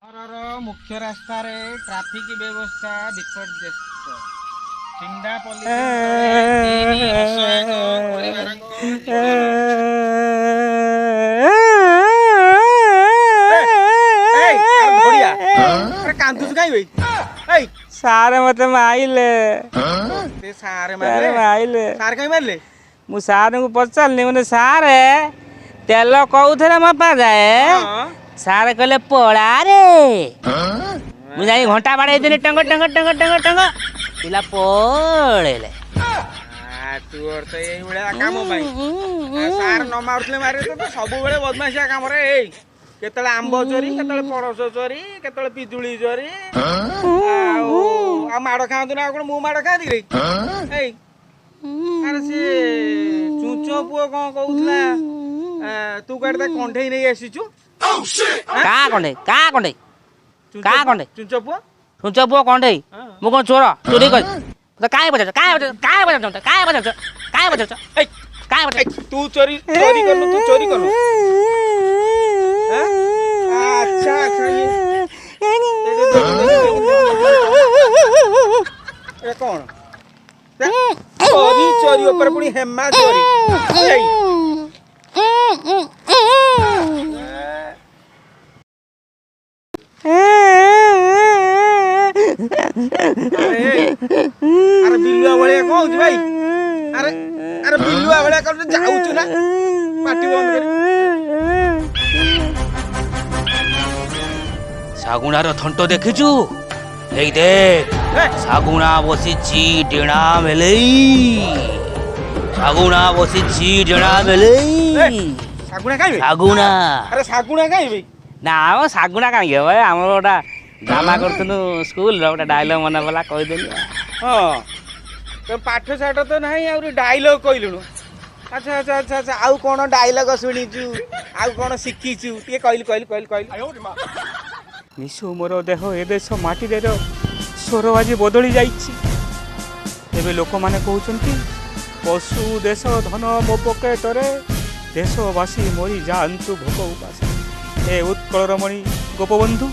मुख्य रास्ता रे ट्रैफिक व्यवस्था विपर्यस्त चिंडा पुलिस सारे मते माइले सारे माइले सारे कहीं मारले मु सारे को पचारनी मने सारे तेल कौथरे मपा जाए सारे कहले पड़ा रे मु जाई घंटा बाड़े दिन टंग टंग टंग टंग टंग पिला पड़ेले तोर तो यही बड़ा काम भाई सार न मारले मारे तो सब बेले बदमाशिया काम रे ए केतले आंब चोरी केतले पड़स चोरी केतले पिजुली चोरी आ माड़ खांतु ना कोन मु माड़ खादी रे ए अरे से चुचो पुओ कोन कहउतला तू काडे कंढेई नै आसीचु का कंढे चुचो पुओ सुंच पुओ कंढे मु कोन चोर चोरी कर तो काय बजा तू चोरी करनु तू चोरी करनु अच्छा अच्छा ये कौन चोरी चोरी ऊपर पुणी हेमा चोरी अरे बिल्लुआ भलिया कौन होची भाई अरे अरे बिल्लुआ भलिया कर जाउछु ना पाटी बंद कर सागुणार थंट देखिचु एई देख सागुणा बसिची डेणा मेलई सागुणा बसिची डेणा मेलई सागुणा काई सागुणा अरे सागुणा काई भाई ना हम सागुणा काई हे भाई हमर ओटा ड्रामा करतनु स्कूल रो ओटा डायलॉग मना वाला कहि देली हां तो पाठ साठ तो नहीं और डायलॉग कहलुनु अच्छा अच्छा अच्छा अच्छा आउ कोन डायलॉग सुनिचु आउ कोन शिखिचु टे कहल निशु मोर देह ए देश माटी रे स्वर बाजी बदली जाइछि एबे लोक माने कहउछंती पशु देश धन मो पकेटरे देशवासी मरी जान्तु भोक उपास हे उत्कल रमणी गोपबंधु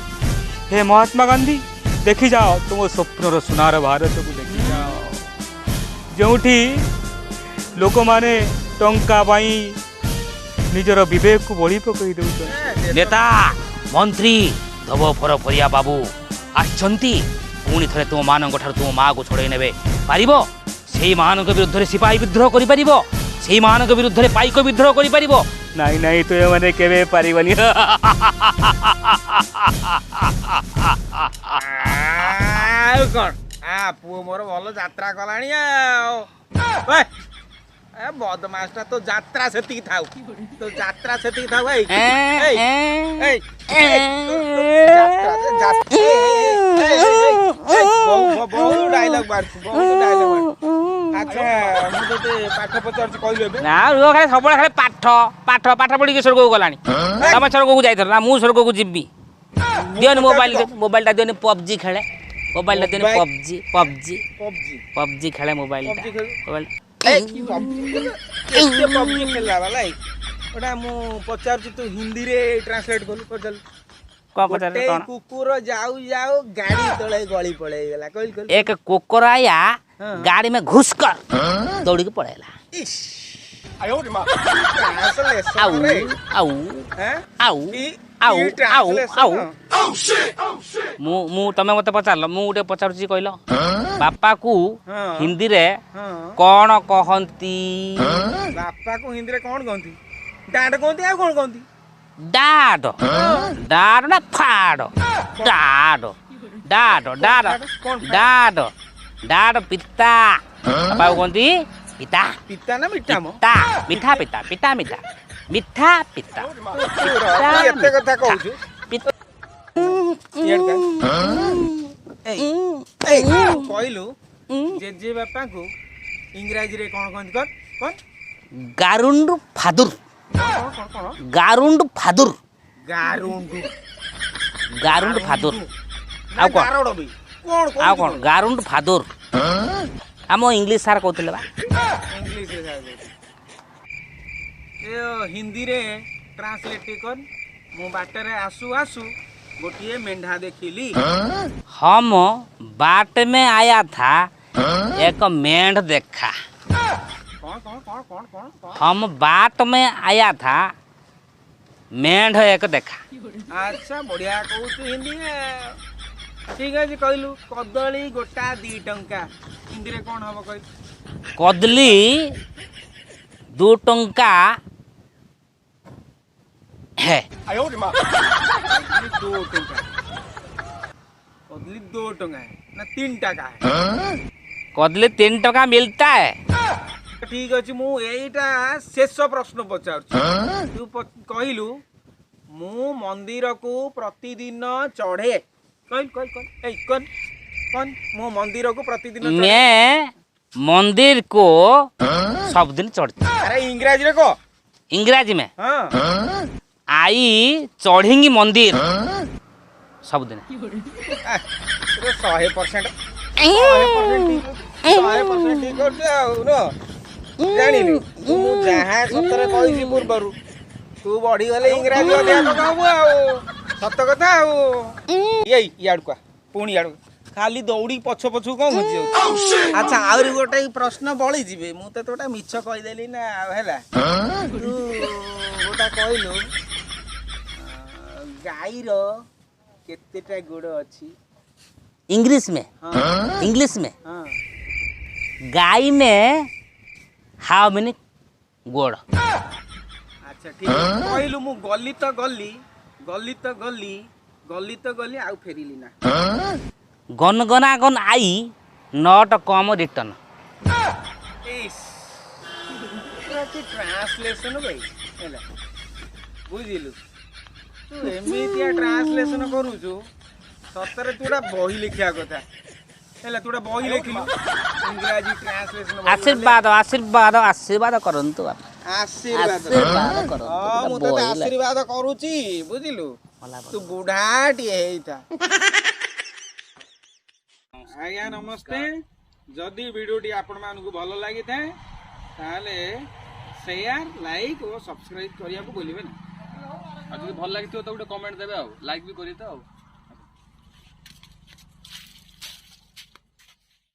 हे महात्मा गांधी देखी जाओ तुम स्वप्नर सुनार भारत को देखी जाओ जोठी लोक माने टंका पाई निजर विवेक को बळी पकई दउछ नेता मंत्री धब फर फरिया बाबू आछंती पुणी थरे तुम मानक ठार तुम माँ को छड़े नेबे पारिबो सेही मानक विरुद्ध रे सिपाही विद्रोह करि पारिबो सेही मानक विरुद्ध रे पाइक विद्रोह करि पारिबो नहीं नहीं तो माने केबे पारिबनी कोन आ पुओ मोर भलो यात्रा कलाणी आ ए बदमास्टा तो यात्रा सेती थाउ तो यात्रा सेती थाउ भाई ए बहुत डायलॉग मार बहुत डायलॉग अच्छा मु तो पाठ पचार कहले ना रो खाली सबले खाली पाठ पढी के स्वर्ग को गलानी तमे स्वर्ग को जाइथर ना मु स्वर्ग को जिब्बी दियोनी मोबाइल ता दियोनी पबजी खेले मोबाइल ता दियोनी पबजी खेले मोबाइल पबजी खेलला वाला ओटा मु पचार तू हिंदी रे ट्रांसलेट कर चल को पचार कोन कुकुर जाऊ जाऊ गाड़ी तळे गली पळे गेला कहल एक कुकुर आया गाड़ी में घुस कर दौड़ी के पड़ेला आयो रे मां आउ मु तमे मते पचारलो मु उटे पचारुची कहलो बापा को हिंदी रे कोन कहंती बापा को हिंदी रे कोन कहंती डाड कहंती आ कोन कहंती डाड डाड ना फाड dad dad dad dad dad पिता बापा कहंती पिता पिता ना मिठा मो मिठा पिता मिठा पिता एते कथा कहू ये कहलु जे बापा को इंग्रजी रे कोन कहंती कोन गारुंड फादुर गारुंड फादुर आ कोन गारुंड फादुर हम इंग्लिश सार कहतले बा इंग्लिश हिंदी रे ट्रांसलेट कर मु बाटर आसु आसु गोटिए मेंढा देखिली। हम बाट में आया था, एक मेंढ देखा। कौन कौन कौन कौन कौन कौन? हम बाट में आया था, मेंढ एक देखा। अच्छा बढ़िया कहू हिंदी में। ठीक है कहलु कदली गोटा 2 टंका हिंदी रे कौन हम कह? कदली 2 टंका है। 2 टंका कदली 2 टंका है ना 3 टका है? कदली 3 टका मिलता है। ठीक अच्छे मु एटा शेष प्रश्न पचार तू कहलु मु मंदिर को प्रतिदिन चढ़े कौन कौन कौन ए कौन कौन मु मंदिर को प्रतिदिन चढ़े? मैं मंदिर को सब दिन चढ़ती। अरे इंग्रजी रे को इंग्राजी में हाँ आई चढ़ेंगी मंदिर सब दिन। 100% ठीक जानी तू जहाँ सतरे कही पूर्वर तू बढ़ी गले इंग्राजी अध्यापक हबु आउ सत कथा आड़ुआ पुणी आड़ू खाली दौड़ी पछ पछु कौन घुंची। अच्छा आहरी गोटे प्रश्न बड़ी जीवे मु तो गोटा मिछ कहीदेली ना है तू गोटा कहलु गाईर केतेटा गोड़ अच्छी इंग्लिश में हाँ इंग्लिश में हाँ गाय में हाउ मेनी गोड़। अच्छा ठीक है कहलु मु गली तो गली गली तो गली गली तो गली आउ फेरिली ना। गनगना gone I not come return. Translation भाई है बुझिलु तू एमितिया ट्रांसलेशन करूछु सतरे तू बही लिखिया कथा है तू बही लिखिलु इंग्राजी ट्रांसलेशन। आशीर्वाद आशीर्वाद आशीर्वाद करंतु आप। आशीर्वाद आशीर्वाद करंतु। हां मु तो आशीर्वाद करूची बुझिलु तू बुढ़ाटी हेइता। आज्ञा नमस्ते जदि वीडियोटी आपण मानकु भलो लागि थाए ताले शेयर लाइक और सब्सक्राइब करिया को बोलिबे ना। आज भल लगी तो गोटे कमेंट देवे लाइक भी करी तो।